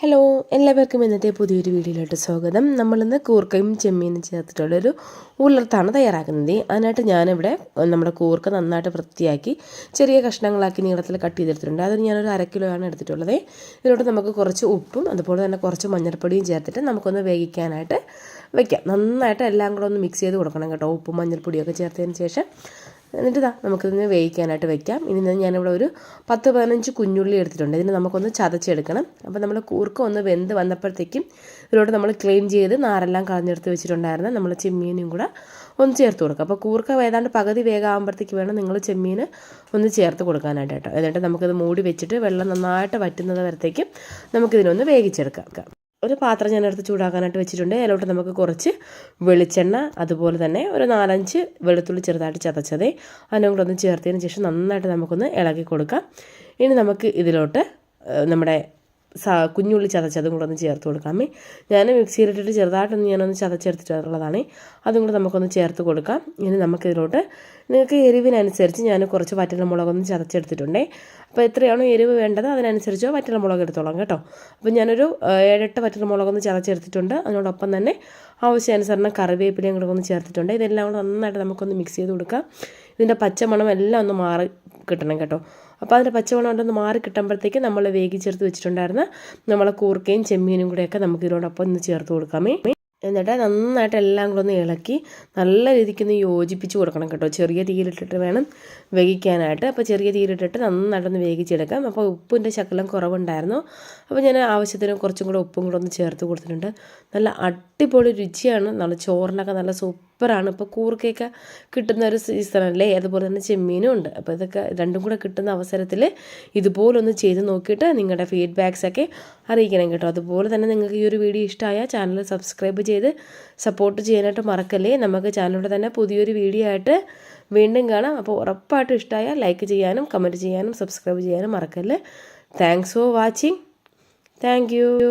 Hello, എല്ലാവർക്കും ഇന്നത്തെ പുതിയൊരു വീഡിയോയിലോട്ട് സ്വാഗതം. നമ്മളിന്ന് കൂർക്കയും ചെമ്മീനും ചേർത്തിട്ടുള്ളൊരു ഉലർത്താണ് തയ്യാറാക്കുന്നത്. അതിനായിട്ട് ഞാനിവിടെ നമ്മുടെ കൂർക്ക നന്നായിട്ട് വൃത്തിയാക്കി ചെറിയ കഷ്ണങ്ങളാക്കി നീളത്തിൽ കട്ട് ചെയ്തെടുത്തിട്ടുണ്ട്. അത് ഞാനൊരു 1/2 കിലോയാണ് എടുത്തിട്ടുള്ളത്. ഇതിലോട്ട് നമുക്ക് കുറച്ച് ഉപ്പും അതുപോലെ തന്നെ കുറച്ച് മഞ്ഞൾപ്പൊടിയും ചേർത്തിട്ട് നമുക്കൊന്ന് വേവിക്കാനായിട്ട് വയ്ക്കാം. നന്നായിട്ട് എല്ലാം കൂടെ ഒന്ന് മിക്സ് ചെയ്ത് കൊടുക്കണം കേട്ടോ, ഉപ്പും മഞ്ഞൾപ്പൊടിയൊക്കെ ചേർത്തതിന് ശേഷം. എന്നിട്ട് നമുക്കിതിന് വേവിക്കാനായിട്ട് വെക്കാം. ഇനി ഞാനിവിടെ ഒരു 10-15 കുഞ്ഞുള്ളി എടുത്തിട്ടുണ്ട്. ഇതിന് നമുക്കൊന്ന് ചതച്ചെടുക്കണം. അപ്പോൾ നമ്മൾ കൂർക്ക ഒന്ന് വെന്ത് വന്നപ്പോഴത്തേക്കും ഇതിലോട്ട് നമ്മൾ ക്ലീൻ ചെയ്ത് നാരെല്ലാം കളഞ്ഞെടുത്ത് വെച്ചിട്ടുണ്ടായിരുന്നു നമ്മൾ ചെമ്മീനും കൂടെ ഒന്ന് ചേർത്ത് കൊടുക്കുക. അപ്പോൾ കൂർക്ക ഏതാണ്ട് പകുതി വേഗമാകുമ്പോഴത്തേക്ക് വേണം നിങ്ങൾ ചെമ്മീൻ ഒന്ന് ചേർത്ത് കൊടുക്കാനായിട്ട് കേട്ടോ. എന്നിട്ട് നമുക്കിത് മൂടി വെച്ചിട്ട് വെള്ളം നന്നായിട്ട് വറ്റുന്നത് വരത്തേക്കും നമുക്കിതിനൊന്ന് വേവിച്ചെടുക്കാം. ഒരു പാത്രം ഞാനെടുത്ത് ചൂടാക്കാനായിട്ട് വെച്ചിട്ടുണ്ട്. അതിലോട്ട് നമുക്ക് കുറച്ച് വെളിച്ചെണ്ണ, അതുപോലെ തന്നെ ഒരു 4-5 വെളുത്തുള്ളി ചെറുതായിട്ട് ചതച്ചത് അതിനും കൂടെ ഒന്ന് ചേർത്തതിന് ശേഷം നന്നായിട്ട് നമുക്കൊന്ന് ഇളക്കി കൊടുക്കാം. ഇനി നമുക്ക് ഇതിലോട്ട് നമ്മുടെ കുഞ്ഞുള്ളി ചതച്ചതും കൂടെ ഒന്ന് ചേർത്ത് കൊടുക്കാമേ. ഞാൻ മിക്സിയിലിട്ടിട്ട് ചെറുതായിട്ടൊന്ന് ഞാനൊന്ന് ചതച്ചെടുത്തിട്ടുള്ളതാണ്. അതും കൂടെ നമുക്കൊന്ന് ചേർത്ത് കൊടുക്കാം. ഇനി നമുക്കിതിലോട്ട് നിങ്ങൾക്ക് എരിവിനനുസരിച്ച് ഞാൻ കുറച്ച് വറ്റൽമുളകൊന്ന് ചതച്ചെടുത്തിട്ടുണ്ട്. അപ്പോൾ എത്രയാണോ എരിവ് വേണ്ടത് അതിനനുസരിച്ചോ വറ്റൽമുളക് എടുത്തോളാം കേട്ടോ. അപ്പോൾ ഞാനൊരു 7-8 വറ്റൽമുളകൊന്ന് ചതച്ചെടുത്തിട്ടുണ്ട്. അതിനോടൊപ്പം തന്നെ ആവശ്യാനുസരണം കറിവേപ്പിലയും കൂടെ ഒന്ന് ചേർത്തിട്ടുണ്ട്. ഇതെല്ലാം കൂടെ നന്നായിട്ട് നമുക്കൊന്ന് മിക്സ് ചെയ്ത് കൊടുക്കാം. ഇതിൻ്റെ പച്ചമണം എല്ലാം ഒന്ന് മാറി കിട്ടണം കേട്ടോ. അപ്പോൾ അതിൻ്റെ പച്ചമണം കൊണ്ടൊന്ന് മാറി കിട്ടുമ്പോഴത്തേക്ക് നമ്മൾ വേവിച്ചെടുത്ത് വെച്ചിട്ടുണ്ടായിരുന്ന നമ്മളെ കൂർക്കയും ചെമ്മീനും കൂടെയൊക്കെ നമുക്ക് ഇതിനോടൊപ്പം ഒന്ന് ചേർത്ത് കൊടുക്കാമേ. എന്നിട്ട് നന്നായിട്ട് എല്ലാം കൂടെ ഒന്ന് ഇളക്കി നല്ല രീതിക്കൊന്ന് യോജിപ്പിച്ച് കൊടുക്കണം കേട്ടോ. ചെറിയ തീയിലിട്ടിട്ട് വേണം വേവിക്കാനായിട്ട്. അപ്പോൾ ചെറിയ തീയിലിട്ടിട്ട് നന്നായിട്ടൊന്ന് വേവിച്ചെടുക്കാം. അപ്പോൾ ഉപ്പിൻ്റെ ശകലം കുറവുണ്ടായിരുന്നു. അപ്പോൾ ഞാൻ ആവശ്യത്തിന് കുറച്ചും കൂടെ ഉപ്പും കൂടെ ഒന്ന് ചേർത്ത് കൊടുത്തിട്ടുണ്ട്. നല്ല അടിപൊളി രുചിയാണ്. നല്ല ചോറിനൊക്കെ നല്ല സൂപ്പറാണ്. ഇപ്പോൾ കൂർക്കയൊക്കെ കിട്ടുന്ന ഒരു സീസണല്ലേ, അതുപോലെ തന്നെ ചെമ്മീനും ഉണ്ട്. അപ്പോൾ ഇതൊക്കെ രണ്ടും കൂടെ കിട്ടുന്ന അവസരത്തിൽ ഇതുപോലൊന്ന് ചെയ്ത് നോക്കിയിട്ട് നിങ്ങളുടെ ഫീഡ്ബാക്സൊക്കെ അറിയിക്കണം കേട്ടോ. അതുപോലെ തന്നെ നിങ്ങൾക്ക് ഈ ഒരു വീഡിയോ ഇഷ്ടമായ ചാനൽ സബ്സ്ക്രൈബ് ചെയ്ത് സപ്പോർട്ട് ചെയ്യാനായിട്ട് മറക്കല്ലേ. നമുക്ക് ചാനലിലൂടെ തന്നെ പുതിയൊരു വീഡിയോ ആയിട്ട് വീണ്ടും കാണാം. അപ്പോൾ ഉറപ്പായിട്ടും ഇഷ്ടമായ ലൈക്ക് ചെയ്യാനും കമൻറ്റ് ചെയ്യാനും സബ്സ്ക്രൈബ് ചെയ്യാനും മറക്കല്ലേ. Thanks for watching. Thank you.